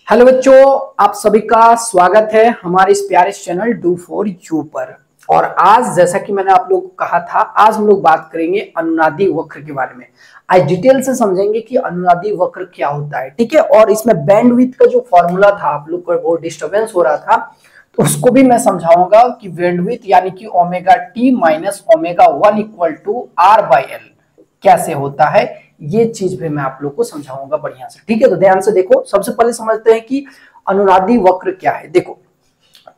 Hello बच्चों, आप सभी का स्वागत है हमारे इस प्यारे चैनल डू फॉर यू पर। और आज जैसा कि मैंने आप लोगों को कहा था, आज हम लोग बात करेंगे अनुनादी वक्र के बारे में। आज डिटेल से समझेंगे कि अनुनादी वक्र क्या होता है, ठीक है। और इसमें बैंडविड्थ का जो फॉर्मूला था, आप लोग को बहुत डिस्टर्बेंस हो रहा था, तो उसको भी मैं समझाऊंगा कि बैंडविड्थ यानी कि omega T minus omega 1 equal to R by L कैसे होता है, ये चीज भी मैं आप लोग को समझाऊंगा बढ़िया से, ठीक है। तो ध्यान से देखो, सबसे पहले समझते हैं कि अनुनादी वक्र क्या है। देखो,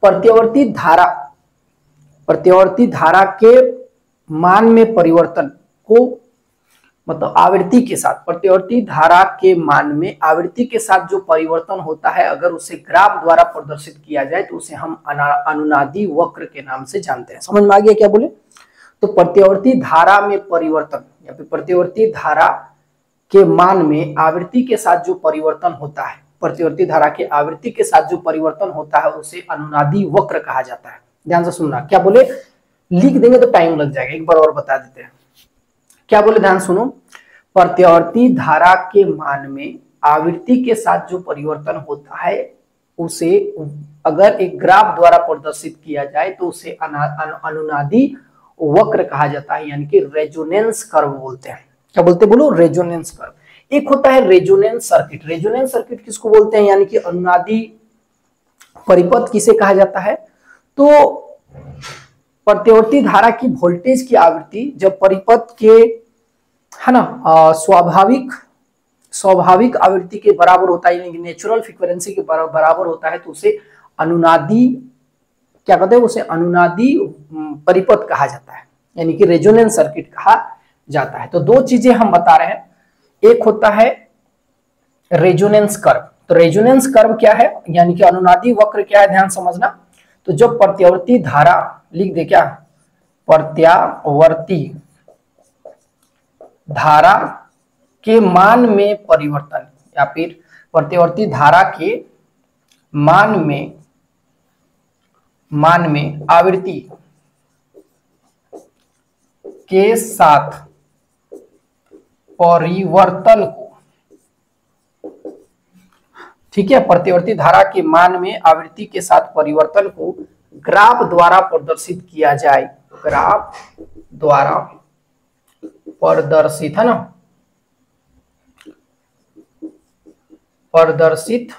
प्रत्यावर्ती धारा के मान में परिवर्तन को, मतलब आवृत्ति के साथ, प्रत्यावर्ती धारा के मान में आवृत्ति के साथ जो परिवर्तन होता है, अगर उसे ग्राफ द्वारा प्रदर्शित किया जाए तो उसे हम अनुनादी वक्र के नाम से जानते हैं। समझ में आ गया क्या बोले? तो प्रत्यावर्ती धारा में परिवर्तन या फिर प्रत्यावर्ती धारा के मान में आवृत्ति के साथ जो परिवर्तन होता है, प्रत्यावर्ती धारा के आवृत्ति के साथ जो परिवर्तन होता है, उसे अनुनादी वक्र कहा जाता है। ध्यान से सुनना, क्या बोले? लिख देंगे तो टाइम लग जाएगा, एक बार और बता देते हैं क्या बोले, ध्यान सुनो। प्रत्यावर्ती धारा के मान में आवृत्ति के साथ जो परिवर्तन होता है, उसे अगर एक ग्राफ द्वारा प्रदर्शित किया जाए तो उसे अनुनादी वक्र कहा जाता है, यानी कि रेजोनेंस कर्व बोलते हैं। क्या बोलते हैं बोलो? Resonance curve. एक होता है रेजोनेंस सर्किट। रेजोनेंस सर्किट किसको बोलते हैं, यानी कि अनुनादी परिपथ किसे कहा जाता है? तो प्रत्यावर्ती धारा की वोल्टेज की आवृत्ति जब परिपथ के, है ना, स्वाभाविक आवृत्ति के बराबर होता है, यानी कि नेचुरल फ्रीक्वेंसी के बराबर होता है, तो उसे अनुनादी, क्या कहते हैं, उसे अनुनादी परिपथ कहा जाता है, यानी कि रेजोनेंस सर्किट कहा जाता है। तो दो चीजें हम बता रहे हैं, एक होता है रेजोनेंस कर्व। तो रेजोनेंस कर्व क्या है, यानी कि अनुनादी वक्र क्या है, ध्यान समझना। तो जब प्रत्यावर्ती धारा, लिख दे क्या, प्रत्यावर्ती धारा के मान में परिवर्तन, या फिर प्रत्यावर्ती धारा के मान में आवृत्ति के साथ परिवर्तन को, ठीक है, प्रत्यावर्ती धारा के मान में आवृत्ति के साथ परिवर्तन को ग्राफ द्वारा प्रदर्शित किया जाए, ग्राफ द्वारा प्रदर्शित, है ना, प्रदर्शित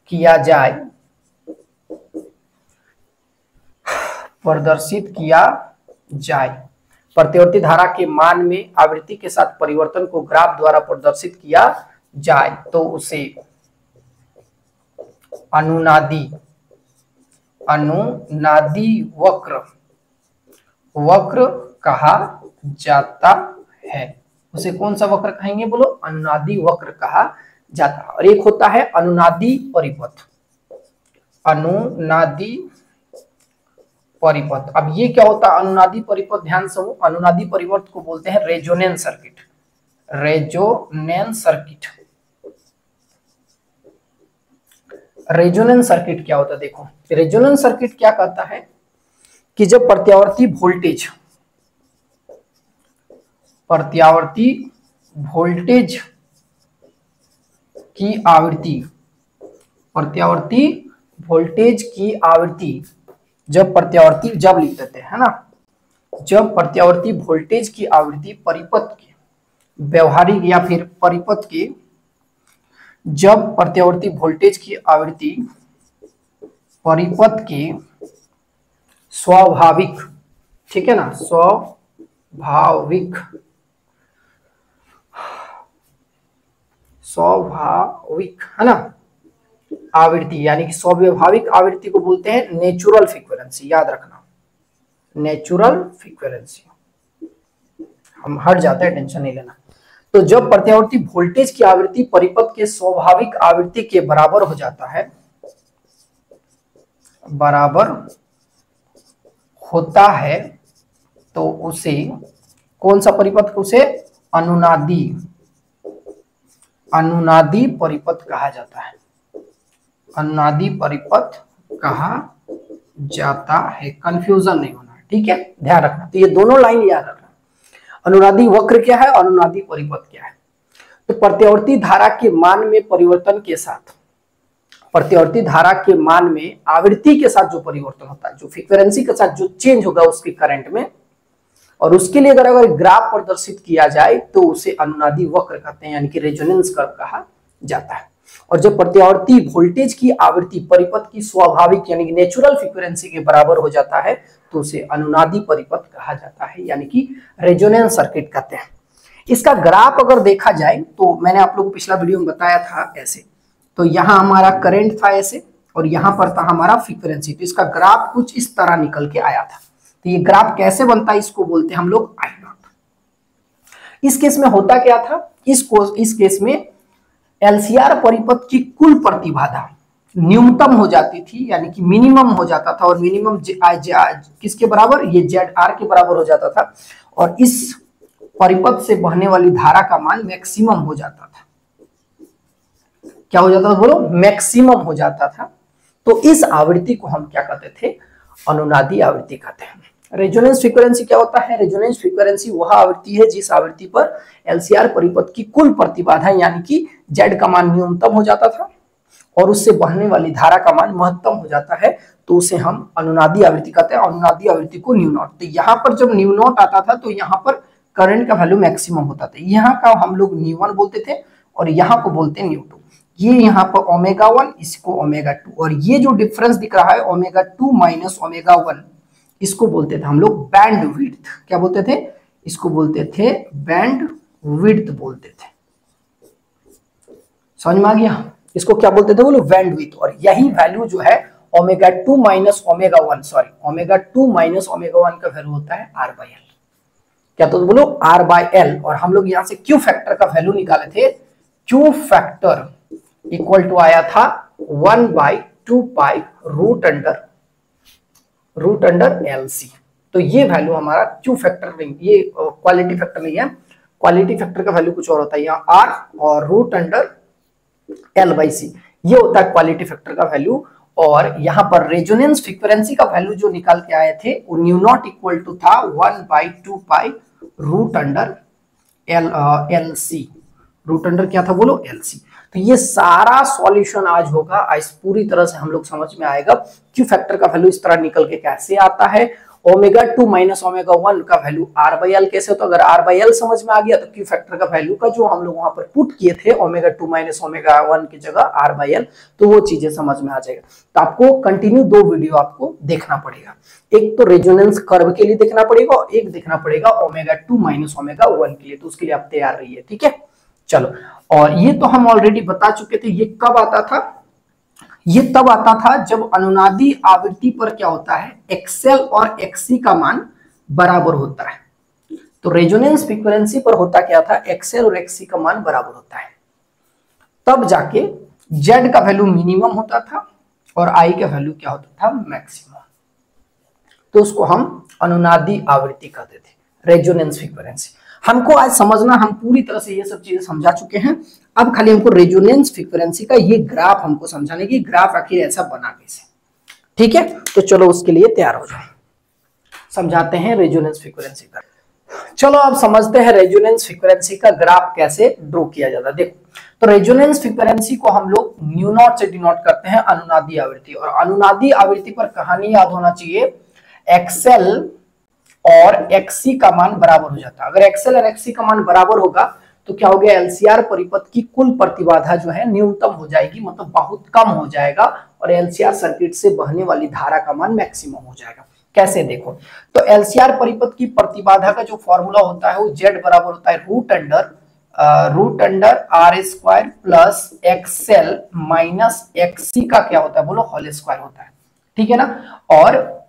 किया जाए, प्रत्यावर्ती धारा के मान में आवृत्ति के साथ परिवर्तन को ग्राफ द्वारा प्रदर्शित किया जाए, तो उसे अनुनादी वक्र कहा जाता है। उसे कौन सा वक्र कहेंगे बोलो? अनुनादी वक्र कहा जाता है। और एक होता है अनुनादी परिपथ। अनुनादी परिपथ, अब ये क्या होता है अनुनादी परिपथ? ध्यान से, अनुनादी परिपथ को बोलते हैं रेजोनेंस सर्किट। रेजोनेंस सर्किट क्या होता है? देखो, रेजोनेंस सर्किट क्या कहता है कि जब प्रत्यावर्ती वोल्टेज की आवृत्ति, जब लिख देते हैं, है ना, जब प्रत्यावर्ती वोल्टेज की आवृत्ति परिपथ के व्यवहारिक या फिर परिपथ के, जब प्रत्यावर्ती वोल्टेज की आवृत्ति परिपथ के स्वाभाविक, ठीक है ना, स्वाभाविक, है ना, आवृत्ति, यानी कि स्वाभाविक आवृत्ति को बोलते हैं नेचुरल फ्रीक्वेंसी। याद रखना, नेचुरल फ्रीक्वेंसी। हम हट जाते हैं, टेंशन नहीं लेना। तो जब प्रत्यावर्ती वोल्टेज की आवृत्ति परिपथ के स्वाभाविक आवृत्ति के बराबर हो जाता है, तो उसे कौन सा परिपथ? उसे अनुनादी परिपथ कहा जाता है। अनुनादी परिपथ कहा जाता है, कंफ्यूजन नहीं होना, ठीक है, ध्यान रखना। तो ये दोनों लाइन याद रखना, अनुनादी वक्र क्या है, अनुनादी परिपथ क्या है। तो प्रत्यावर्ती धारा के मान में परिवर्तन के साथ, प्रत्यावर्ती धारा के मान में आवृत्ति के साथ जो परिवर्तन होता है, जो फ्रीक्वेंसी के साथ जो चेंज होगा उसके करंट में, और उसके लिए अगर ग्राफ प्रदर्शित किया जाए तो उसे अनुनादी वक्र कहते हैं, यानी कि रेजोनेंस कर्व कहा जाता है। और जब प्रत्यावर्ती वोल्टेज की आवृत्ति परिपथ की स्वाभाविक यानी कि नेचुरल फ्रीक्वेंसी के बराबर हो जाता है तो उसे अनुनादी परिपथ कहा जाता है, यानी कि रेजोनेंस सर्किट कहते हैं। इसका ग्राफ अगर देखा जाए तो मैंने आप लोगों को पिछला वीडियो में बताया था ऐसे, तो यहाँ हमारा करंट था ऐसे और यहाँ पर था हमारा फ्रीक्वेंसी, तो इसका ग्राफ कुछ इस तरह निकल के आया था। तो ये ग्राफ कैसे बनता है, इसको बोलते हैं हम लोग आई नॉट। इस केस में होता क्या था, इस केस में एलसीआर परिपथ की कुल प्रतिबाधा न्यूनतम हो जाती थी, यानी कि मिनिमम हो जाता था, और मिनिमम किसके बराबर, ये जेड आर के बराबर हो जाता था, और इस परिपथ से बहने वाली धारा का मान मैक्सिमम हो जाता था। क्या हो जाता था बोलो, मैक्सिमम हो जाता था। तो इस आवृत्ति को हम क्या कहते थे, अनुनादी आवृत्ति कहते हैं। रेजोनेंस फ्रीक्वेंसी क्या होता है, रेजोनेंस फ्रीक्वेंसी वह आवृत्ति है जिस आवृत्ति पर एलसीआर परिपथ की कुल प्रतिबाधा यानी कि जेड का मान न्यूनतम हो जाता था और उससे बहने वाली धारा का मान महत्तम हो जाता है, तो उसे हम अनुनादी आवृत्ति कहते हैं। अनुनादी आवृत्ति को न्यू नॉट, तो यहाँ पर जब न्यू नॉट आता था तो यहाँ पर करंट का वैल्यू मैक्सिमम होता था। यहाँ का हम लोग न्यू वन बोलते थे और यहाँ को बोलते हैं न्यू टू। ये यहाँ पर ओमेगा वन, इसको ओमेगा टू, और ये जो डिफरेंस दिख रहा है omega two minus omega one, इसको बोलते थे हम लोग बैंड विड्थ। क्या बोलते थे, इसको बोलते थे बैंड विड्थ बोलते थे। समझ में आ गया, इसको क्या बोलते थे बोलो, बैंड विड्थ। और यही वैल्यू जो है omega two minus omega one, sorry omega two minus omega one का वैल्यू होता है आर बाई एल। क्या तो बोलो, आर बाई एल। और हम लोग यहाँ से क्यू फैक्टर का वैल्यू निकाले थे, क्यू फैक्टर इक्वल टू आया था 1/2 पाई रूट अंडर LC। तो ये वैल्यू हमारा क्यू फैक्टर नहीं, ये क्वालिटी फैक्टर नहीं है, क्वालिटी फैक्टर का वैल्यू कुछ और होता है, यहाँ R और रूट अंडर L/C ये होता है क्वालिटी फैक्टर का वैल्यू। और यहाँ पर रेजोनेंस फ्रीक्वेंसी का वैल्यू जो निकाल के आए थे वो न्यू नॉट इक्वल टू था 1/2 pi root under LC। Root under क्या था बोलो, LC। तो ये सारा सॉल्यूशन आज होगा, आज पूरी तरह से हम लोग समझ में आएगा क्यू फैक्टर का वैल्यू इस तरह निकल के कैसे आता है, omega two minus omega one का वैल्यू आर बाई एल कैसे होता है। अगर आर बाई एल समझ में आ गया तो क्यू फैक्टर का वैल्यू का जो हम लोग वहां पर पुट किए थे omega two minus omega one की जगह आर बाई एल, तो वो चीजें समझ में आ जाएगा। तो आपको कंटिन्यू दो वीडियो आपको देखना पड़ेगा, एक तो रेजोनेंस कर्व के लिए देखना पड़ेगा और एक देखना पड़ेगा omega two minus omega one के लिए। तो उसके लिए आप तैयार रहिए, ठीक है। चलो, और ये तो हम ऑलरेडी बता चुके थे, ये कब आता था, ये तब आता था जब अनुनादी आवृत्ति पर क्या होता है, एक्सएल और एक्सी का मान बराबर होता है। तो रेजोनेंस फ्रीक्वेंसी पर होता क्या था, एक्सएल और एक्सी का मान बराबर होता है, तब जाके जेड का वैल्यू मिनिमम होता था और आई का वैल्यू क्या होता था, मैक्सिमम। तो उसको हम अनुनादी आवृत्ति कहते थे, रेजोनेंस फ्रीक्वेंसी। हमको आज समझना, हम पूरी तरह से ये सब चीजें समझा चुके हैं, अब खाली हमको रेजोनेंस फ्रीक्वेंसी का ये ग्राफ हमको समझाने की, ग्राफ आखिर ऐसा बना कैसे, ठीक है। तो चलो उसके लिए तैयार हो जाओ, समझाते हैं रेजोनेंस फ्रीक्वेंसी का। चलो अब समझते हैं रेजोनेंस फ्रीक्वेंसी का ग्राफ कैसे ड्रॉ किया जाता है। देखो, तो रेजोनेंस फ्रीक्वेंसी को हम लोग न्यू नॉट से डिनोट करते हैं अनुनादी आवृत्ति, और अनुनादी आवृत्ति पर कहानी याद होना चाहिए, एक्सएल और एक्सी का मान बराबर हो जाता है। अगर एक्सएल और एक्सी का मान बराबर होगा तो क्या हो गया, एलसीआर परिपथ की कुल प्रतिबाधा जो है न्यूनतम हो जाएगी, मतलब बहुत कम हो जाएगा, और एलसीआर सर्किट से बहने वाली धारा का मान मैक्सिमम हो जाएगा। कैसे देखो, तो एलसीआर परिपथ की प्रतिबाधा का जो फॉर्मूला होता है वो जेड बराबर होता है root under R square plus XL minus XC का क्या होता है बोलो, होल स्क्वायर होता है, ठीक है ना। और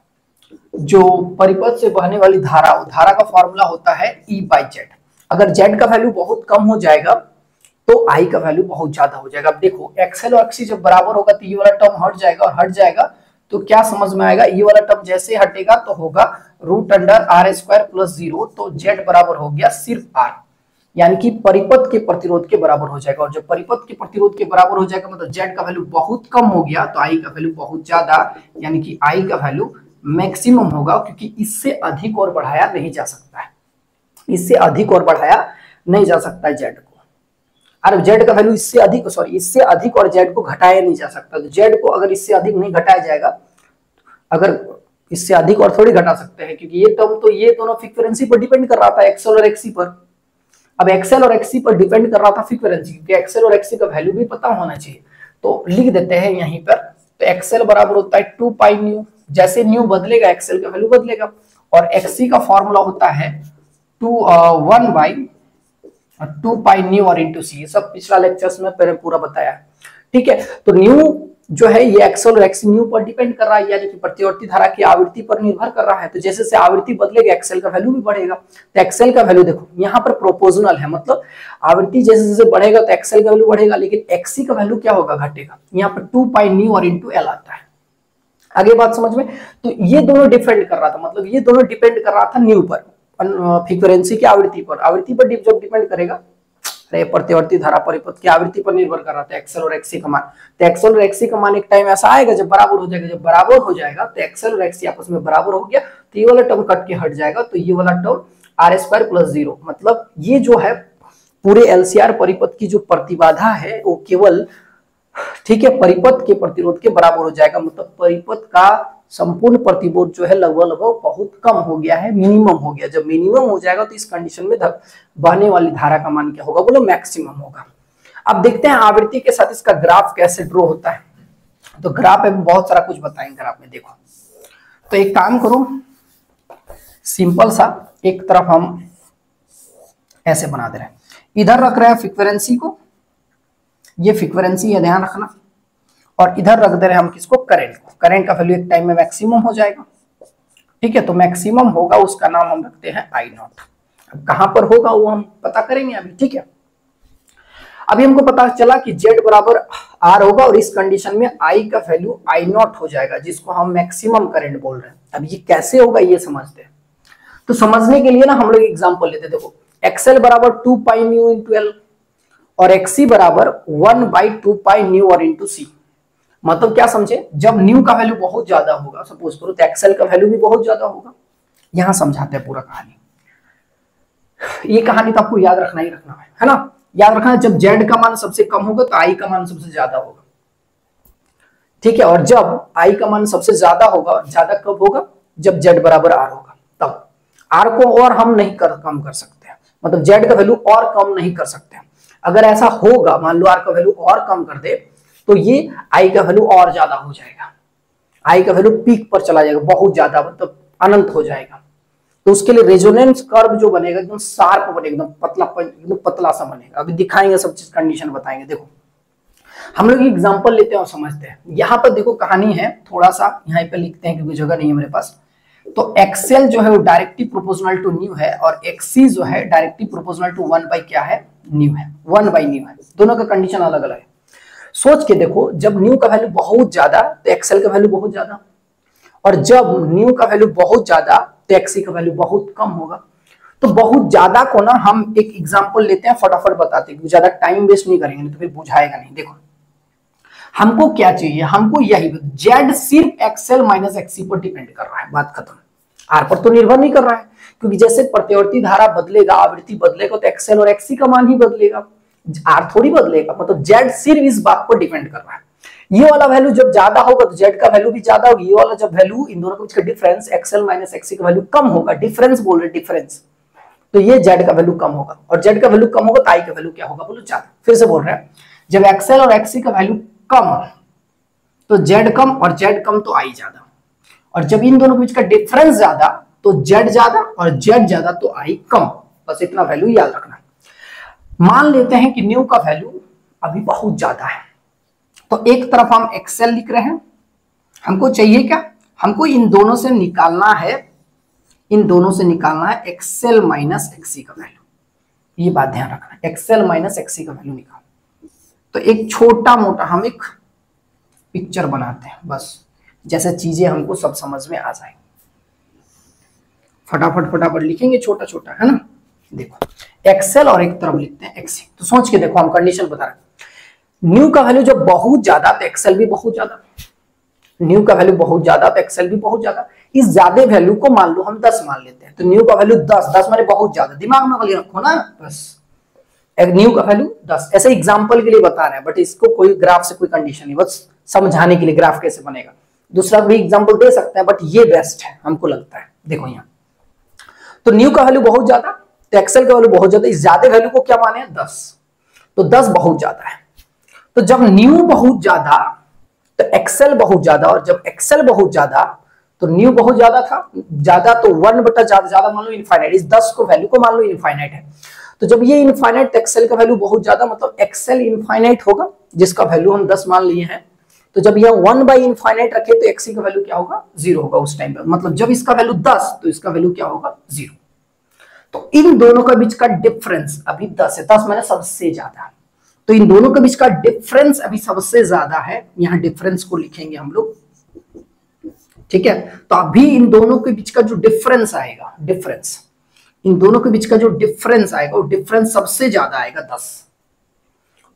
जो परिपथ से बहने वाली धारा, धारा का फॉर्मूला होता है E/Z। अगर Z का वैल्यू बहुत कम हो जाएगा तो I का वैल्यू बहुत ज्यादा हो जाएगा। अब देखो, एक्सएल और एक्सी जब बराबर होगा तो ये वाला टर्म हट जाएगा, और हट जाएगा तो क्या समझ में आएगा, ये वाला टर्म जैसे हटेगा तो होगा root under R square plus 0, तो Z बराबर हो गया सिर्फ R, यानी कि परिपथ के प्रतिरोध के बराबर हो जाएगा। और जब परिपथ के प्रतिरोध के बराबर हो जाएगा मतलब Z का वैल्यू बहुत कम हो गया, तो I का वैल्यू बहुत ज्यादा, यानी कि I का वैल्यू मैक्सिमम होगा, क्योंकि इससे अधिक और बढ़ाया नहीं जा सकता है, इससे अधिक और बढ़ाया नहीं जा सकता है जेड को। और जेड का वैल्यू इससे अधिक, सॉरी इससे अधिक और जेड को घटाया नहीं जा सकता। तो जेड को अगर इससे अधिक नहीं घटाया जाएगा, अगर इससे अधिक और थोड़ी घटा सकते हैं, क्योंकि ये टर्म तो ये दोनों फ्रीक्वेंसी पर डिपेंड कर रहा था, एक्सएल और एक्सी पर। अब एक्सएल और एक्सी पर डिपेंड कर रहा था फ्रीक्वेंसी, क्योंकि एक्सएल और एक्सी का वैल्यू भी पता होना चाहिए। तो लिख देते हैं यहीं पर, तो एक्सएल बराबर होता है 2 पाई न्यू, जैसे न्यू बदलेगा एक्सएल का वैल्यू बदलेगा, और एक्सी का फॉर्मूला होता है 1/2 पाई न्यू और इंटू सी। सब पिछला लेक्चर्स में पूरा बताया, ठीक है। तो न्यू जो है ये एक्सएल और एक्सी न्यू पर डिपेंड कर रहा है, यानी कि प्रतिवर्ती धारा की आवृत्ति पर निर्भर कर रहा है। तो जैसे से आवृत्ति बदलेगा एक्सएल का वैल्यू भी बढ़ेगा। तो एक्सएल का वैल्यू देखो यहाँ पर प्रोपोर्शनल है, मतलब आवृत्ति जैसे जैसे बढ़ेगा तो एक्सएल का वैल्यू बढ़ेगा, लेकिन एक्सी का वैल्यू क्या होगा, घटेगा। यहाँ पर 2 पाई न्यू और इंटू एल आता है। आगे बात समझ में। तो ये दोनों डिपेंड कर रहा था, मतलब ये दोनों डिपेंड कर रहा था न्यू पर, फ्रीक्वेंसी की आवृत्ति पर। आवृत्ति पर जब डिपेंड करेगा, प्रतिवर्ती धारा परिपथ की आवृत्ति पर निर्भर कर रहा था एक्सएल और एक्सी का मान। तो एक्सएल और एक्सी का मान एक टाइम ऐसा आएगा जब बराबर हो जाएगा। जब बराबर हो जाएगा तो एक्सएल और एक्सी आपस में बराबर हो गया, तो ये वाला टर्म कट के हट जाएगा, तो ये वाला टर्म r² + 0, मतलब ये जो है पूरे एलसीआर परिपथ की जो प्रतिबाधा है वो केवल, ठीक है, परिपथ के प्रतिरोध के बराबर हो जाएगा। मतलब परिपथ का संपूर्ण प्रतिरोध जो है लगभग बहुत कम हो गया है, मिनिमम हो गया। जब मिनिमम हो जाएगा तो इस कंडीशन में बहने वाली धारा का मान क्या होगा, बोलो मैक्सिमम होगा। अब देखते हैं आवृत्ति के साथ इसका ग्राफ कैसे ड्रॉ होता है। तो ग्राफ में बहुत सारा कुछ बताएंगे ग्राफ में, देखो। तो एक काम करो, सिंपल सा एक तरफ हम ऐसे बना दे रहे हैं, इधर रख रहे हैं फ्रीक्वेंसी को, ये फ्रीक्वेंसी है ध्यान रखना, और इधर रख दे रहे हैं हम किसको, करंट को। करंट का वैल्यू एक टाइम में मैक्सिमम हो जाएगा, ठीक है। तो मैक्सिमम होगा, उसका नाम हम रखते हैं I0। अब कहां पर होगा वो हम पता करेंगे अभी, ठीक है। अभी हमको पता चला कि Z बराबर R होगा, और इस कंडीशन में I का वैल्यू I0 हो जाएगा, जिसको हम मैक्सिमम करंट बोल रहे हैं। अब ये कैसे होगा ये समझते हैं। तो समझने के लिए ना हम लोग एग्जाम्पल लेते हैं। देखो एक्सएल बराबर 2 पाई न्यू इंटू एल, और एक्सी बराबर 1/2 पाई न्यू और इंटू सी। मतलब क्या समझे, जब न्यू का वैल्यू बहुत ज्यादा होगा, सपोज करो, तो एक्सएल का वैल्यू भी बहुत ज्यादा होगा। यहां समझाते हैं पूरा कहानी। ये कहानी तो आपको याद रखना ही रखना है ना। याद रखना, जब जेड का मान सबसे कम होगा तो आई का मान सबसे ज्यादा होगा, ठीक है। और जब आई का मान सबसे ज्यादा होगा, ज्यादा कब होगा, जब जेड बराबर आर होगा, तब। आर को और हम नहीं कम कर सकते हैं, मतलब जेड का वैल्यू और कम नहीं कर सकते हैं। अगर ऐसा होगा, मान लो आर का वैल्यू और कम कर दे, तो ये आई का वैल्यू और ज्यादा हो जाएगा। आई का वैल्यू पीक पर चला जाएगा, बहुत ज्यादा, मतलब अनंत हो जाएगा। तो उसके लिए रेजोनेंस कर्व जो बनेगा एकदम शार्प बनेगा, एकदम पतला सा बनेगा। अभी दिखाएंगे, सब चीज कंडीशन बताएंगे। देखो हम लोग एग्जांपल लेते हैं और समझते हैं। यहाँ पर देखो कहानी है, थोड़ा सा यहाँ पे लिखते हैं क्योंकि जगह नहीं है मेरे पास। तो एक्सएल जो है वो डायरेक्टली प्रोपोर्शनल टू न्यू है, और एक्सी जो है डायरेक्टली प्रोपोर्शनल टू 1 बाई क्या है, न्यू है। 1 बाई न्यू है, दोनों का कंडीशन अलग अलग है। सोच के देखो, जब न्यू का वैल्यू बहुत ज्यादा तो एक्सएल का वैल्यू बहुत ज्यादा, और जब न्यू का वैल्यू बहुत ज्यादा तो एक्सी का वैल्यू बहुत कम होगा। तो बहुत ज्यादा को ना हम एक एग्जांपल लेते हैं, फटाफट बताते हैं, ज्यादा टाइम वेस्ट नहीं करेंगे, नहीं तो फिर बुझाएगा नहीं। देखो हमको क्या चाहिए, हमको यही, जेड सिर्फ एक्सएल माइनस एक्सी पर डिपेंड कर रहा है, बात खत्म। आर पर तो निर्भर नहीं कर रहा है, क्योंकि जैसे प्रतिवर्ती धारा बदलेगा, आवृत्ति बदलेगा, तो एक्सएल और एक्सी का मान ही बदलेगा, आर थोड़ी बदलेगा। मतलब जेड सिर्फ इस बात पर डिपेंड कर रहा है। ये वाला वैल्यू जब ज्यादा होगा तो जेड का वैल्यू भी ज्यादा होगी। ये वाला जब वैल्यू, इन दोनों के बीच का डिफरेंस, एक्सएल माइनस एक्सी का वैल्यू कम होगा, डिफरेंस बोल रहे, डिफरेंस, तो ये जेड का वैल्यू कम होगा। और जेड का वैल्यू कम होगा तो आई का वैल्यू क्या होगा, बोलो ज्यादा। फिर से बोल रहे हैं, जब एक्सएल और एक्सी का वैल्यू कम तो जेड कम, और जेड कम तो आई ज्यादा। और जब इन दोनों के बीच का डिफरेंस ज्यादा तो जेड ज्यादा, और जेड ज्यादा तो आई कम। बस इतना वैल्यू याद रखना। मान लेते हैं कि न्यू का वैल्यू अभी बहुत ज्यादा है, तो एक तरफ हम एक्सएल लिख रहे हैं। हमको चाहिए क्या, हमको इन दोनों से निकालना है, इन दोनों से निकालना है एक्सएल माइनस एक्सी का वैल्यू। ये बात ध्यान रखना, एक्सएल माइनस एक्सी का वैल्यू निकाल। तो एक छोटा मोटा हम एक पिक्चर बनाते हैं, बस जैसे चीजें हमको सब समझ में आ जाए। फटाफट लिखेंगे, छोटा छोटा, है ना। देखो एक्सएल और एक तरफ लिखते हैं एक्सी। तो सोच के देखो, हम कंडीशन बता रहे हैं, न्यू का वैल्यू जब बहुत ज्यादा तो एक्सएल भी बहुत ज्यादा, न्यू का वैल्यू बहुत ज्यादा तो एक्सएल भी बहुत ज्यादा। इस ज्यादा वैल्यू को मान लो हम 10 मान लेते हैं, तो न्यू का वैल्यू 10 माने बहुत ज्यादा, दिमाग में वाली रखो ना, बस न्यू का वैल्यू 10। ऐसे एग्जांपल के लिए बता रहे हैं, बट इसको कोई ग्राफ से कोई कंडीशन नहीं, बस समझाने के लिए ग्राफ कैसे बनेगा। दूसरा भी एग्जांपल दे सकते हैं, बट ये बेस्ट है हमको लगता है। देखो यहाँ तो न्यू का वैल्यू बहुत ज्यादा, तो एक्सेल का वैल्यू बहुत ज्यादा, इस ज्यादा वैल्यू को क्या माने 10, तो 10 बहुत ज्यादा है। तो जब न्यू बहुत ज्यादा तो एक्सेल बहुत ज्यादा, और जब एक्सेल बहुत ज्यादा तो न्यू बहुत ज्यादा था, ज्यादा तो 1 बटा ज्यादा मान लो इनफाइनाइट, इस 10 को वैल्यू को मान लो इनफाइनाइट है। तो जब ये इनफाइनाइट, एक्सेल का वैल्यू बहुत ज्यादा, मतलब एक्सेल इनफाइनाइट होगा जिसका वैल्यू हम 10 मान लिए हैं। तो जब यह 1 बाई इनफाइनाइट रखे तो एक्सी का वैल्यू क्या होगा 0 होगा उस टाइम पे, मतलब जब इसका वैल्यू 10 तो इसका वैल्यू क्या होगा 0। तो इन दोनों का बीच का डिफरेंस अभी 10 है, 10 मैंने सबसे ज्यादा, तो इन दोनों के बीच का डिफरेंस अभी सबसे ज्यादा है। यहां डिफरेंस को लिखेंगे हम लोग, ठीक है। तो अभी इन दोनों के बीच का जो डिफरेंस आएगा, डिफरेंस इन दोनों के बीच का जो डिफरेंस आएगा वो डिफरेंस सबसे ज्यादा आएगा 10,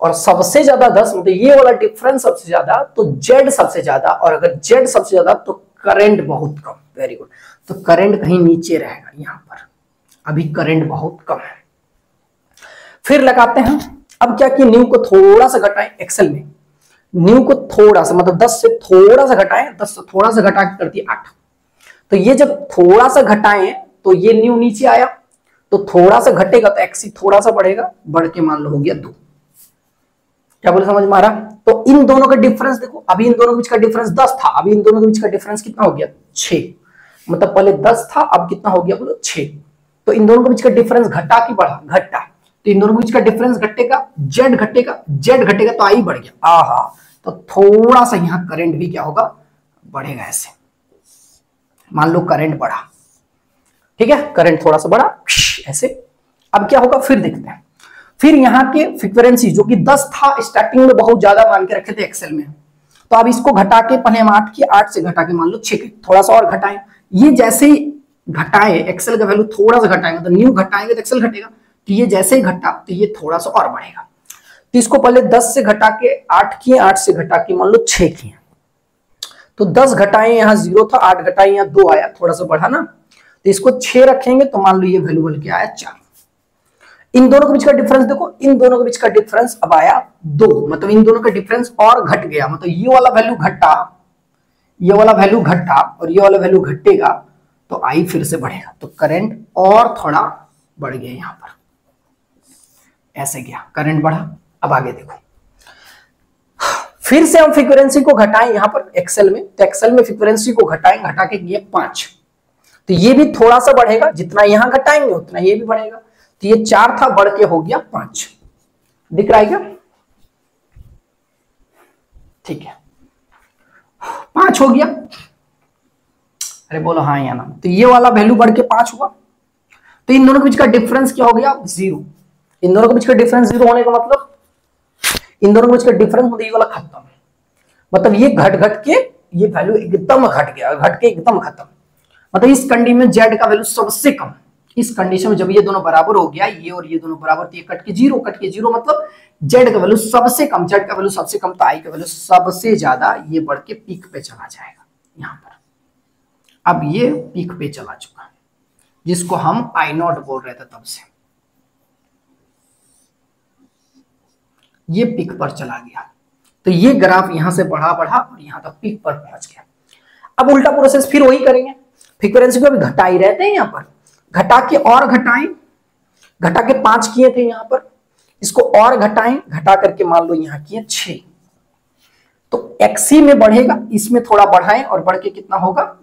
और सबसे ज्यादा 10 मतलब ये वाला डिफरेंस सबसे ज्यादा, तो जेड सबसे ज्यादा, और अगर जेड सबसे ज्यादा तो करंट बहुत कम। वेरी गुड, तो करंट कहीं नीचे रहेगा यहां पर, अभी करंट बहुत कम है। फिर लगाते हैं, अब क्या कि न्यू को थोड़ा सा घटाएं एक्सेल में, न्यू को थोड़ा सा मतलब 10 से थोड़ा सा घटाएं, 10 से थोड़ा सा घटा के कर दिया 8। तो ये जब थोड़ा सा घटाएं तो ये न्यू नीचे आया, तो थोड़ा सा घटेगा तो एक्सी थोड़ा सा बढ़ेगा, बढ़ के मान लो हो गया 2। क्या बोले समझ में आ रहा? तो इन दोनों का डिफरेंस देखो, अभी इन दोनों के बीच का डिफरेंस 10 था, अभी इन दोनों के बीच का डिफरेंस कितना हो गया 6, मतलब पहले 10 था अब कितना हो गया बोलो 6। तो इन दोनों के बीच का डिफरेंस घटा कि बढ़ा? घटा। तो इन दोनों के बीच का डिफरेंस घटेगा, जेड घटेगा, जेड घटेगा तो आई बढ़ गया, आहा, तो थोड़ा सा यहां करंट भी क्या होगा बढ़ेगा। ऐसे मान लो करंट बढ़ा, ठीक है, करंट थोड़ा सा बढ़ा ऐसे। अब क्या होगा फिर देखते हैं। फिर यहाँ के फ्रीक्वेंसी जो कि 10 था स्टार्टिंग में, बहुत ज्यादा मान के रखे थे एक्सेल में, तो अब इसको घटा के पहले हम 8 किए, 8 से घटा के मान लो 6 के, थोड़ा सा और घटाएं। ये जैसे ही घटाए एक्सेल का वैल्यू थोड़ा सा घटाएंगे, तो न्यू घटाएंगे तो एक्सेल घटेगा, तो ये जैसे ही घटा तो ये थोड़ा सा और बढ़ेगा। तो इसको पहले 10 से घटा के 8 किए, 8 से घटा के मान लो 6 किए, तो 10 घटाए यहाँ 0 था, 8 घटाए यहाँ 2 आया, थोड़ा सा बढ़ा ना, तो इसको 6 रखेंगे तो मान लो ये वैल्यू बन के आया 4। इन दोनों के बीच का डिफरेंस देखो, इन दोनों के बीच का डिफरेंस अब आया 2, मतलब इन दोनों का डिफरेंस और घट गया, मतलब ये वाला वैल्यू घटा, ये वाला वैल्यू घटा और ये वाला वैल्यू घटेगा तो आई फिर से बढ़ेगा, तो करंट और थोड़ा बढ़ गया यहां पर, ऐसे गया करंट बढ़ा। अब आगे देखो, फिर से हम फ्रीक्वेंसी को घटाएं यहां पर एक्सेल में, तो एक्सेल में फ्रीक्वेंसी को घटाएं, घटा के ये 5, तो ये भी थोड़ा सा बढ़ेगा, जितना यहां घटाएंगे उतना ये भी बढ़ेगा, तो ये 4 था बढ़ के हो गया 5। दिख रहा है क्या? ठीक है, 5 हो गया, अरे बोलो हाँ या ना। तो ये वाला वैल्यू बढ़ के 5 हुआ, तो इन दोनों के बीच का डिफरेंस क्या हो गया 0। इन दोनों के बीच का डिफरेंस 0 होने का मतलब, इन दोनों के बीच का डिफरेंस मतलब ये वाला खत्म, मतलब ये घट घट के ये वैल्यू एकदम घट गया, घट के एकदम खत्म, मतलब इस कंडीशन में जेड का वैल्यू सबसे कम। इस कंडीशन में जब ये दोनों बराबर हो गया, ये और ये दोनों बराबर, तो ये कट के जीरो, कट के जीरो, मतलब जेड का वैल्यू सबसे कम, जेड का वैल्यू सबसे कम, तो आई का वैल्यू सबसे ज्यादा, ये बढ़ के पीक पे चला जाएगा यहां पर। अब ये पीक पे चला चुका, जिसको हम आई नॉट बोल रहे थे तब से, ये पीक पर चला गया, तो ये ग्राफ यहां से बढ़ा बढ़ा और यहां तक पीक पर पहुंच गया। अब उल्टा प्रोसेस फिर वही करेंगे, फ्रीक्वेंसी को भी घटा ही रहते हैं यहां पर, घटा के और घटाएं, घटा के 5 किए थे यहां पर, इसको और घटाएं, घटा करके मान लो यहां किए 6, तो एक्सी में बढ़ेगा, इसमें थोड़ा बढ़ाएं और बढ़ के कितना होगा,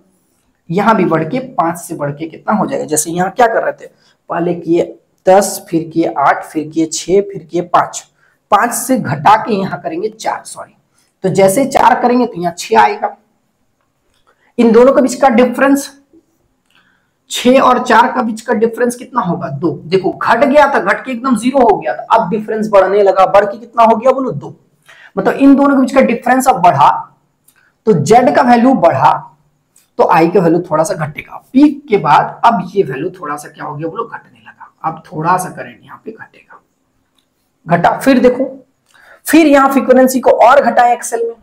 यहां भी बढ़ के 5 से बढ़ के कितना हो जाएगा। जैसे यहां क्या कर रहे थे, पहले किए 10, फिर किए 8, फिर किए 6, फिर किए 5, 5 से घटा के यहां करेंगे 4, सॉरी, तो जैसे 4 करेंगे तो यहां 6 आएगा। इन दोनों के बीच का डिफरेंस 6 और 4 का बीच का डिफरेंस कितना होगा 2। देखो घट गया था, घट के एकदम 0 हो गया था, अब डिफरेंस बढ़ने लगा, बढ़ के कितना हो गया बोलो 2, मतलब इन दोनों के बीच का डिफरेंस अब बढ़ा, तो जेड का वैल्यू बढ़ा तो आई का वैल्यू थोड़ा सा घटेगा, पीक के बाद अब ये वैल्यू थोड़ा सा क्या हो गया बोलो घटने लगा, अब थोड़ा सा करंट यहाँ पे घटेगा, घटा। फिर देखो, फिर यहाँ फ्रीक्वेंसी को और घटाएं एक्सेल में,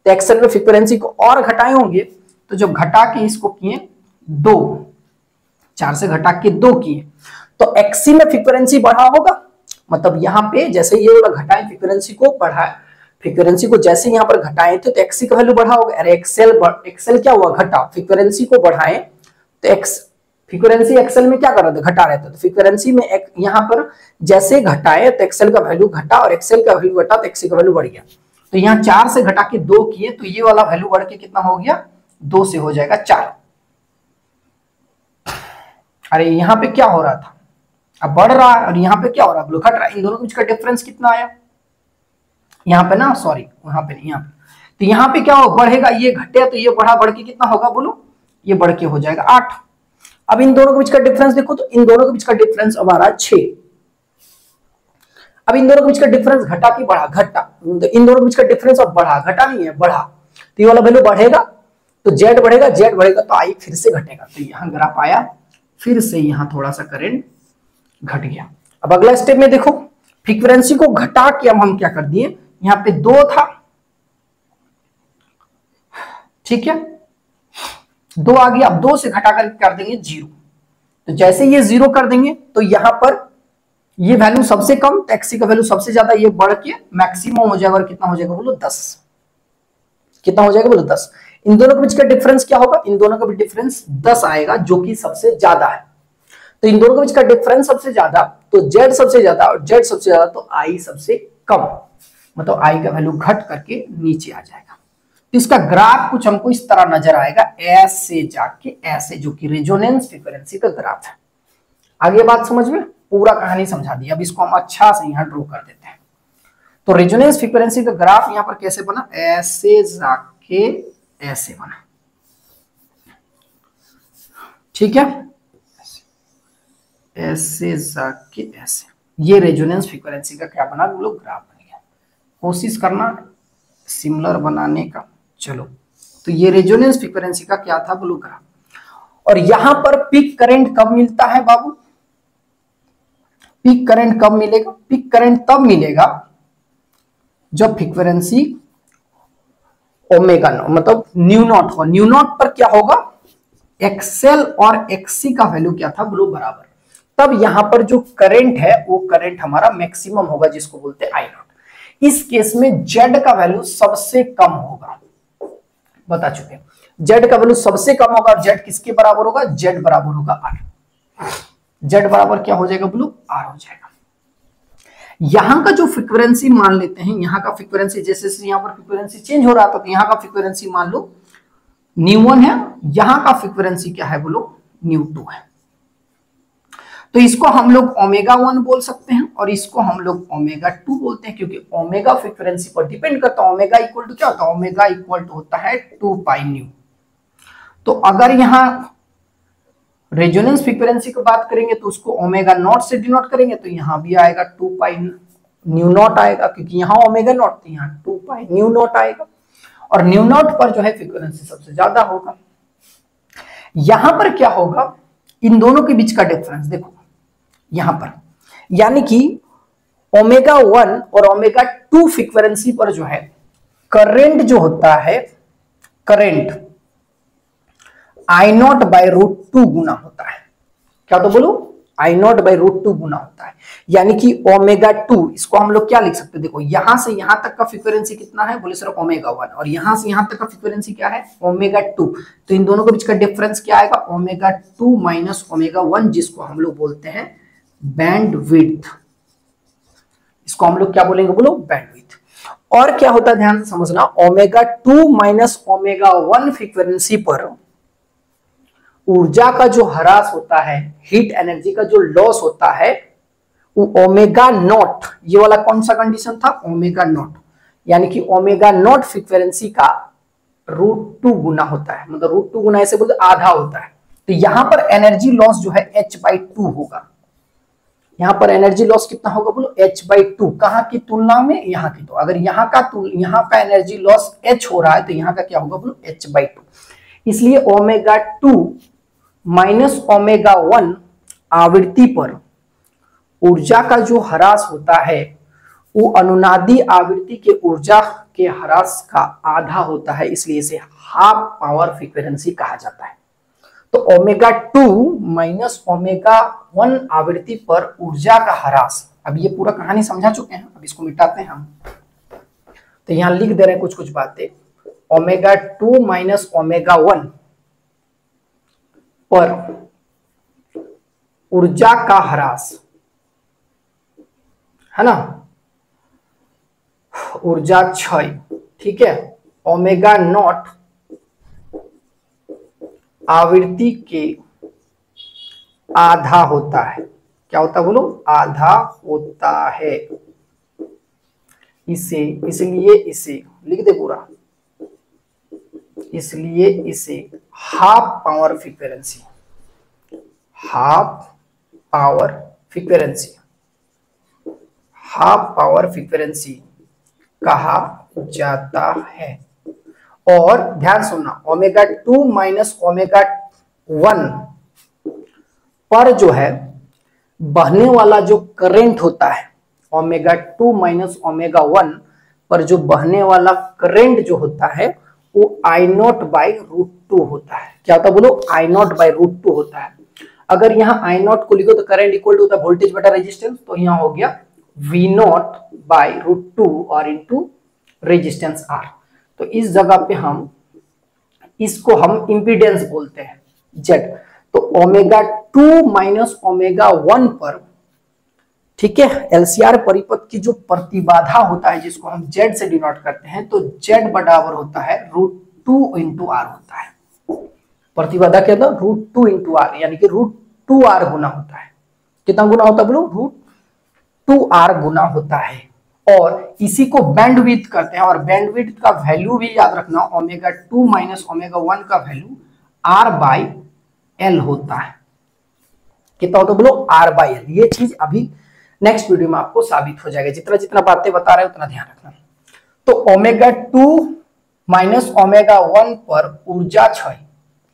तो एक्सेल में फ्रीक्वेंसी को और घटाए होंगे, तो जब घटा के इसको किए 2, 4 से घटा के 2 किए, तो एक्सी में फ्रीक्वेंसी बढ़ा होगा, मतलब यहाँ पे जैसे ये वाला घटाएं फ्रीक्वेंसी को बढ़ाए, फ्रीक्वेंसी को जैसे यहाँ पर घटाएं तो एक्सी का वैल्यू बढ़ा होगा। अरे एक्सेल क्या हुआ, घटा। फ्रीक्वेंसी को बढ़ाएं तो एक्स, फ्रीक्वेंसी एक्सेल में क्या कर रहा था, घटा रहा था। तो फ्रीक्वेंसी में यहाँ पर जैसे घटाए तो एक्सेल का वैल्यू घटा और एक्सेल का वैल्यू घटा तो एक्सी का वैल्यू बढ़ गया। तो यहाँ 4 से घटा के 2 किए तो ये वाला वैल्यू बढ़ के कितना हो गया, 2 से हो जाएगा 4। अरे यहाँ पे क्या हो रहा था, अब बढ़ रहा है और यहाँ पे क्या हो रहा है, घट रहा है। इन दोनों के बीच का डिफरेंस कितना आया, यहाँ पे ना, सॉरी वहां पे नहीं, यहाँ पे। तो यहाँ पे क्या हो, बढ़ेगा, ये घटे तो ये बढ़ा, बढ़ के कितना होगा बोलो, ये बढ़ के हो जाएगा 8। अब इन दोनों के बीच का डिफरेंस देखो तो इन दोनों के बीच का डिफरेंस अब आ रहा है 6। अब इन दोनों के बीच का डिफरेंस घटा कि बढ़ा, घटा। तो इन दोनों के बीच का डिफरेंस अब बढ़ा, घटा नहीं है, बढ़ा। तो ये वाला वैल्यू बढ़ेगा तो जेड बढ़ेगा, जेड बढ़ेगा तो आई फिर से घटेगा। तो यहाँ ग्राफ आया, फिर से यहाँ थोड़ा सा करंट घट गया। अब अगला स्टेप में देखो, फ्रीक्वेंसी को घटा के अब हम क्या कर दिए, यहाँ पे 2 था, ठीक है, 2 आ गया। अब 2 से घटा कर देंगे 0। तो जैसे ये 0 कर देंगे तो यहां पर ये वैल्यू सबसे कम, तो एक्सी का वैल्यू सबसे ज्यादा, ये बढ़ के मैक्सिमम हो जाएगा। और कितना हो जाएगा बोलो, 10। कितना हो जाएगा बोलो, 10। इन दोनों के बीच का डिफरेंस क्या होगा, इन दोनों का भी डिफरेंस 10 आएगा, जो कि सबसे ज्यादा है। तो इन दोनों के बीच का डिफरेंस सबसे ज्यादा, तो जेड सबसे ज्यादा और जेड सबसे ज्यादा, तो आई सबसे कम, मतलब आई का वैल्यू घट करके नीचे आ जाएगा। तो इसका ग्राफ कुछ हमको इस तरह नजर आएगा, ऐसे जाके ऐसे, जो कि रेजोनेंस फ्रीक्वेंसी का ग्राफ है। आगे बात समझ में, पूरा कहानी समझा दी। अब इसको हम अच्छा से यहाँ ड्रॉ कर देते हैं। तो रेजोनेंस फ्रीक्वेंसी का ग्राफ यहाँ पर कैसे बना, ऐसे जाके ऐसे बना, ठीक है, ऐसे जाके ऐसे, ये रेजोनेंस फ्रीक्वेंसी का क्या बना, लोग ग्राफ बन गया। कोशिश करना सिमिलर बनाने का। चलो, तो ये रेजोनेंस फ्रीक्वेंसी का क्या था, बोलो ग्राफ। और यहां पर पीक करंट कब मिलता है बाबू, पीक करंट कब मिलेगा, पीक करंट तब मिलेगा जब फ्रीक्वेंसी ओमेगा मतलब न्यू नॉट हो। न्यू नॉट पर क्या होगा, एक्सएल और एक्सी का वैल्यू क्या था बोलो बराबर, तब यहां पर जो करंट है वो करंट हमारा मैक्सिमम होगा, जिसको बोलते हैं आई नॉट। इस केस में जेड का वैल्यू सबसे कम होगा, बता चुके, जेड का वैल्यू सबसे कम होगा। जेड किसके बराबर होगा, जेड बराबर होगा आर। जेड बराबर क्या हो जाएगा बोलो, आर हो जाएगा। यहां का जो फ्रीक्वेंसी मान लेते हैं, यहां का फ्रीक्वेंसी जैसे यहां पर फ्रीक्वेंसी चेंज हो रहा था, तो यहां का फ्रीक्वेंसी मान लो न्यू1 है, यहां का फ्रीक्वेंसी क्या है बोलो, न्यू2 है। तो इसको हम लोग ओमेगा 1 बोल सकते हैं और इसको हम लोग ओमेगा 2 बोलते हैं, क्योंकि ओमेगा फ्रीक्वेंसी पर डिपेंड करता है। ओमेगा इक्वल टू क्या होता है, ओमेगा इक्वल टू होता है 2 पाई न्यू। तो अगर यहां रेजोनेंस फ्रीक्वेंसी की बात करेंगे तो उसको ओमेगा नॉट से डिनोट करेंगे, तो यहां भी आएगा 2 पाई न्यू नॉट आएगा, क्योंकि यहां ओमेगा नॉट, तो यहां 2 पाई न्यू नॉट आएगा। और न्यू नॉट पर जो है फ्रीक्वेंसी सबसे ज्यादा होगा। यहां पर क्या होगा, इन दोनों के बीच का डिफरेंस देखो यहां पर, यानी कि ओमेगा 1 और ओमेगा 2 फ्रीक्वेंसी पर जो है करंट जो होता है, current I naught by root 2 गुना होता है। क्या तो बोलो, आई नॉट बाई रूट 2 गुना होता है। यानी कि ओमेगा 2, इसको हम लोग क्या लिख सकते हैं, देखो यहां से यहां तक का फ्रीक्वेंसी कितना है, बोले सर ओमेगा 1, और यहां से यहां तक का फ्रीक्वेंसी क्या है, ओमेगा 2। तो इन दोनों के बीच का डिफरेंस क्या आएगा, ओमेगा 2 माइनस ओमेगा 1, जिसको हम लोग बोलते हैं बैंड विड्थ। इसको हम लोग क्या बोलेंगे बोलो, बैंड विड्थ। और क्या होता है ध्यान से समझना, ओमेगा 2 माइनस ओमेगा 1 फ्रीक्वेंसी पर ऊर्जा का जो ह्रास होता है, हीट एनर्जी का जो लॉस होता है, वो ओमेगा नॉट, ये वाला कौन सा कंडीशन था, ओमेगा नॉट, यानी कि ओमेगा नॉट फ्रीक्वेंसी का रूट 2 गुना होता है। मतलब रूट 2 गुना ऐसे बोलते आधा होता है। तो यहां पर एनर्जी लॉस जो है h/2 होगा। यहां पर एनर्जी लॉस कितना होगा बोलो, h/2। कहां की तुलना में, यहां की। तो अगर यहां का एनर्जी लॉस h हो रहा है, तो यहां का क्या होगा बोलो, h/2। इसलिए ओमेगा 2 माइनस ओमेगा 1 आवृत्ति पर ऊर्जा का जो ह्रास होता है, वो अनुनादी आवृत्ति के ऊर्जा के ह्रास का आधा होता है, इसलिए इसे हाफ पावर फ्रीक्वेंसी कहा जाता है। तो ओमेगा 2 माइनस ओमेगा 1 आवृत्ति पर ऊर्जा का ह्रास अब ये पूरा कहानी समझा चुके हैं, अब इसको मिटाते हैं हम। तो यहां लिख दे रहे हैं कुछ कुछ बातें। ओमेगा 2 माइनस ओमेगा 1 पर ऊर्जा का ह्रास, है ना, ऊर्जा क्षय, ठीक है, ओमेगा नॉट आवृत्ति के आधा होता है। क्या होता है बोलो? आधा होता है। इसलिए इसे लिख दे पूरा, इसलिए इसे half power frequency, half power frequency, half power frequency कहा जाता है। और ध्यान सुनना, ओमेगा 2 माइनस ओमेगा 1 पर जो है बहने वाला जो करंट होता है, ओमेगा 2 माइनस ओमेगा 1 पर जो बहने वाला करंट जो होता है वो आई नॉट बाई रूट 2 होता है। क्या होता है बोलो? आई नॉट बाई रूट 2 होता है। अगर यहाँ आई नॉट को लिखो तो करंट इक्वल टू होता है वोल्टेज बटा रेजिस्टेंस, तो यहाँ हो गया वी नॉट बाई रूट 2 और इंटू रेजिस्टेंस आर। तो इस जगह पे हम इसको हम इंपीडेंस बोलते हैं जेड। तो ओमेगा 2 माइनस ओमेगा 1 पर, ठीक है, एलसीआर परिपथ की जो प्रतिबाधा होता है जिसको हम जेड से डिनोट करते हैं, तो जेड बराबर होता है रूट 2 इंटू आर होता है। प्रतिबाधा क्या होता है? रूट 2 इंटू आर, यानी कि रूट 2 आर गुना होता है। कितना गुना होता है बोलो? रूट 2 आर गुना होता है। और इसी को बैंडविड्थ करते हैं, और बैंडविड्थ का वैल्यू भी याद रखना, ओमेगा 2 माइनस ओमेगा 1 का वैल्यू आर बाई एल होता है। कितना होता है बोलो? R by L. ये चीज अभी नेक्स्ट वीडियो में आपको साबित हो जाएगा। जितना जितना बातें बता रहे हैं उतना ध्यान रखना। तो ओमेगा 2 माइनस ओमेगा 1 पर ऊर्जा क्षय,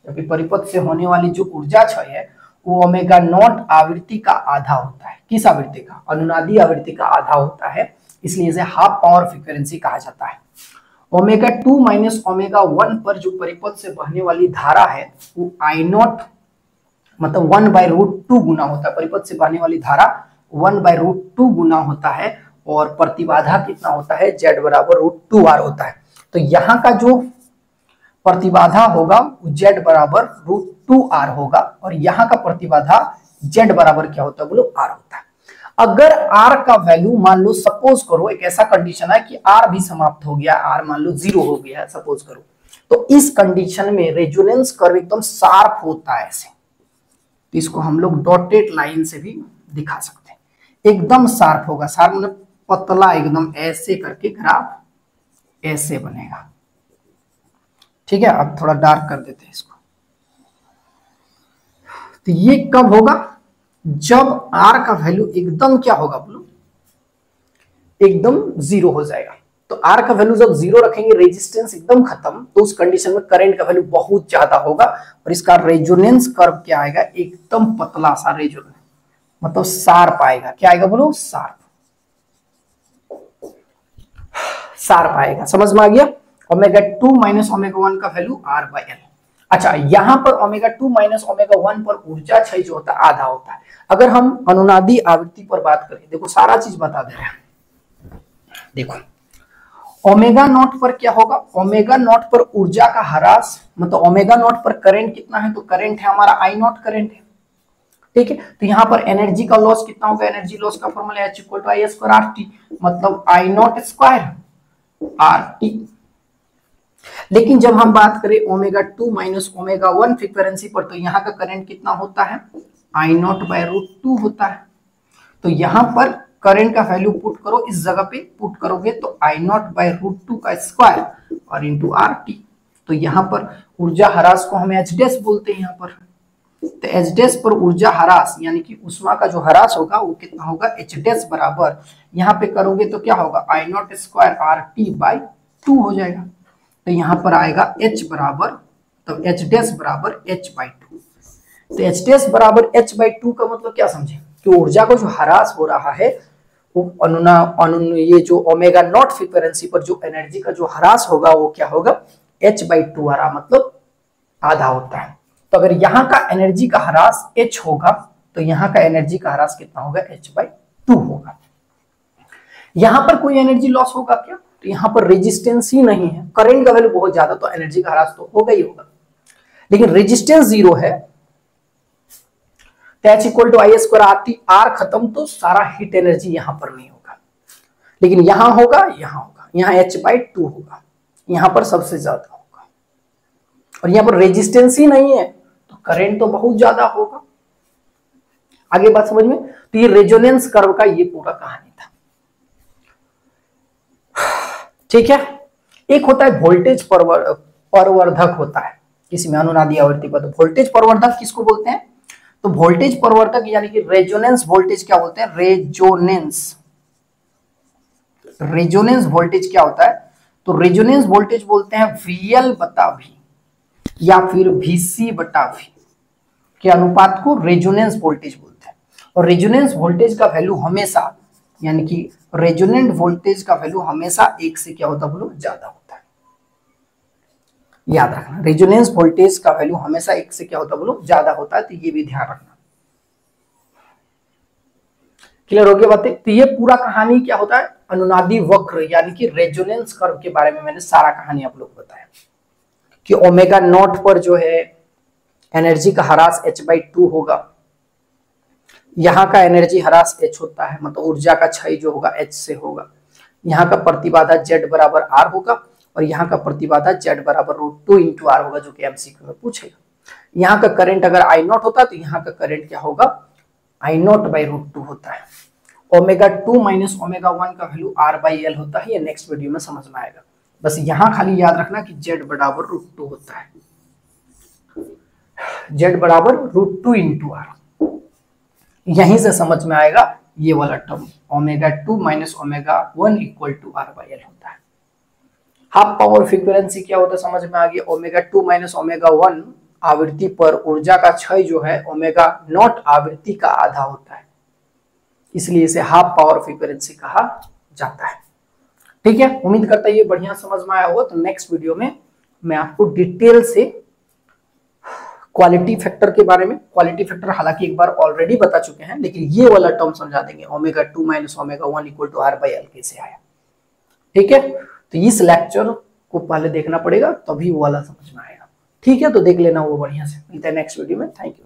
जबकि परिपथ से होने वाली जो ऊर्जा क्षय है वो ओमेगा नॉट आवृत्ति का आधा होता है। किस आवृत्ति का? अनुनादी आवृत्ति का आधा होता है, इसलिए इसे हाफ पावर फ्रीक्वेंसी कहा जाता है। ओमेगा 2 माइनस ओमेगा 1 पर जो परिपथ से बहने वाली धारा है वो आई नॉट मतलब 1 बाई रूट 2 गुना होता है। परिपथ से बहने वाली धारा 1 बाई रूट 2 गुना होता है, और प्रतिबाधा कितना होता है? जेड बराबर रूट 2 आर होता है। तो यहाँ का जो प्रतिबाधा होगा वो जेड बराबर रूट 2 आर होगा, और यहाँ का प्रतिबाधा जेड बराबर क्या होता है बोलो? आर होता है। अगर आर का वैल्यू मान लो, सपोज करो एक ऐसा कंडीशन है कि आर भी समाप्त हो गया, आर मान लो 0 हो गया है सपोज करो, तो इस कंडीशन में रेजोनेंस कर्व एकदम शार्प होता है ऐसे। तो इसको हम लोग डॉटेड लाइन से भी दिखा सकते हैं, एकदम शार्प होगा। शार्प मतलब पतला एकदम, ऐसे करके ग्राफ ऐसे बनेगा। ठीक है, अब थोड़ा डार्क कर देते हैं इसको। तो ये कब होगा? जब आर का वैल्यू एकदम क्या होगा बोलो? एकदम 0 हो जाएगा। तो आर का वैल्यू जब 0 रखेंगे, रेजिस्टेंस एकदम खत्म, तो उस कंडीशन में करंट का वैल्यू बहुत ज्यादा होगा, और इसका रेजोनेंस कर्व क्या आएगा? एकदम पतला सा रेजोनेंस, मतलब शार्प आएगा। क्या आएगा बोलो? शार्प, शार्प आएगा। समझ में आ गया? ओमेगा 2 माइनस ओमेगा 1 का वैल्यू आर बाई एल। अच्छा, यहां पर ओमेगा 2 माइनस ओमेगा 1 पर ऊर्जा क्षय जो होता है आधा होता है। अगर हम अनुनादी आवृत्ति पर बात करें, देखो सारा चीज बता दे रहे हैं। देखो ओमेगा नॉट पर क्या होगा? ओमेगा नॉट पर ऊर्जा का ह्रास, मतलब ओमेगा नॉट पर करंट कितना है? तो करंट है हमारा आई नॉट करंट है। ठीक है, तो यहाँ पर एनर्जी का लॉस कितना होगा? एनर्जी लॉस का formula H equal to I square R T, मतलब I naught square R T. लेकिन जब हम बात करें ओमेगा 2 माइनस ओमेगा 1 फ्रीक्वेंसी पर, तो यहाँ का करंट कितना होता है? आई नॉट बाय रूट 2 होता है। तो यहाँ पर करंट का वैल्यू पुट करो, इस जगह पे पुट करोगे तो आई नॉट बाय रूट 2 का स्क्वायर और इंटू आर टी। तो यहाँ पर ऊर्जा ह्रास को हम एच डैश बोलते हैं यहाँ पर। तो एच डैश पर ऊर्जा ह्रास यानी कि ऊष्मा का जो ह्रास होगा वो कितना होगा? एच डैश बराबर, यहाँ पे करोगे तो क्या होगा? I naught square R T by 2 हो जाएगा। तो यहाँ पर आएगा एच बराबर, तो एच डैश बराबर एच बाई 2। तो एच डैश बराबर एच बाई 2 का मतलब क्या समझे? कि ऊर्जा को जो ह्रास हो रहा है वो ये जो ओमेगा नॉट फ्रीक्वेंसी पर जो एनर्जी का जो ह्रास होगा वो क्या होगा? एच बाई 2 आ रहा, मतलब आधा होता है। तो अगर यहाँ का एनर्जी का ह्रास h होगा तो यहाँ का एनर्जी का ह्रास कितना होगा? h बाई 2 होगा। यहां पर कोई एनर्जी लॉस होगा क्या? तो यहां पर रेजिस्टेंस ही नहीं है, करंट का वैल्यू बहुत ज्यादा, तो एनर्जी का ह्रास तो होगा ही होगा, लेकिन रेजिस्टेंस जीरो है, H equal to I square आती, आर खत्म, तो सारा हीट एनर्जी यहां पर नहीं होगा, लेकिन यहां होगा, यहां H/2 होगा, यहां पर सबसे ज्यादा होगा, और यहां पर रेजिस्टेंस ही नहीं है तो करंट तो बहुत ज्यादा होगा। आगे बात समझ में? तो ये रेजोनेंस कर्व का ये पूरा कहानी था। ठीक है, एक होता है वोल्टेज परवर्धक होता है किसी में अनुनादी आवृत्ति पर, तो वोल्टेज परवर्धक किसको बोलते हैं? तो वोल्टेज परवर्धक यानी कि रेजोनेंस वोल्टेज क्या बोलते हैं? रेजोनेंस वोल्टेज क्या होता है? तो रेजोनेंस वोल्टेज बोलते हैं VL बटा V या फिर VC बटा V के अनुपात को रेजोनेंस वोल्टेज बोलते हैं। और रेजोनेंस वोल्टेज का वैल्यू हमेशा, यानी कि रेजोनेंट वोल्टेज का वैल्यू हमेशा 1 से क्या होता है बोलो? ज्यादा होता है। याद रखना, रेजोनेंस वोल्टेज का वैल्यू हमेशा 1 से क्या होता है बोलो? ज्यादा होता है, तो ये भी ध्यान रखना। क्लियर हो गया बातें? तो ये पूरा कहानी क्या होता है? अनुनादी वक्र यानी कि रेजोनेंस कर्व के बारे में मैंने सारा कहानी आप लोग बताया कि ओमेगा नॉट पर जो है एनर्जी का ह्रास H/2 होगा, यहाँ का एनर्जी ह्रास H होता है, मतलब ऊर्जा का क्षय जो होगा H से होगा, यहाँ का प्रतिबाधा Z बराबर R होगा, और यहाँ का प्रतिबाधा Z बराबर √2 × R होगा, जो कि MCQ में पूछेगा। यहाँ का करंट अगर I0 होता तो यहाँ का करंट क्या होगा? I0/√2 होता है। ω2 माइनस ω1 का वैल्यू R/L होता है, ये नेक्स्ट वीडियो में समझ में आएगा। बस यहाँ खाली याद रखना कि Z बराबर √2 होता है, Z बराबर √2 × R, यहीं से समझ में आएगा ये वाला term ω2 minus ω1 equal to R/L होता है। हाफ पावर फ्रीक्वेंसी क्या होता है समझ में आ गया? ω2 माइनस ω1 आवृत्ति पर ऊर्जा का क्षय जो है ω0 आवृत्ति का आधा होता है, इसलिए इसे हाफ पावर फ्रीक्वेंसी कहा जाता है। ठीक है, उम्मीद करता है ये बढ़िया समझ में आया होगा। तो नेक्स्ट वीडियो में मैं आपको डिटेल से क्वालिटी फैक्टर के बारे में, क्वालिटी फैक्टर हालांकि एक बार ऑलरेडी बता चुके हैं, लेकिन ये वाला टर्म समझा देंगे, ω2 माइनस ω1 इक्वल टू R/L कैसे आया। ठीक है, तो इस लेक्चर को पहले देखना पड़ेगा, तभी वो वाला समझ में आएगा। ठीक है, तो देख लेना वो बढ़िया से। मिलते हैं नेक्स्ट वीडियो में। Thank you.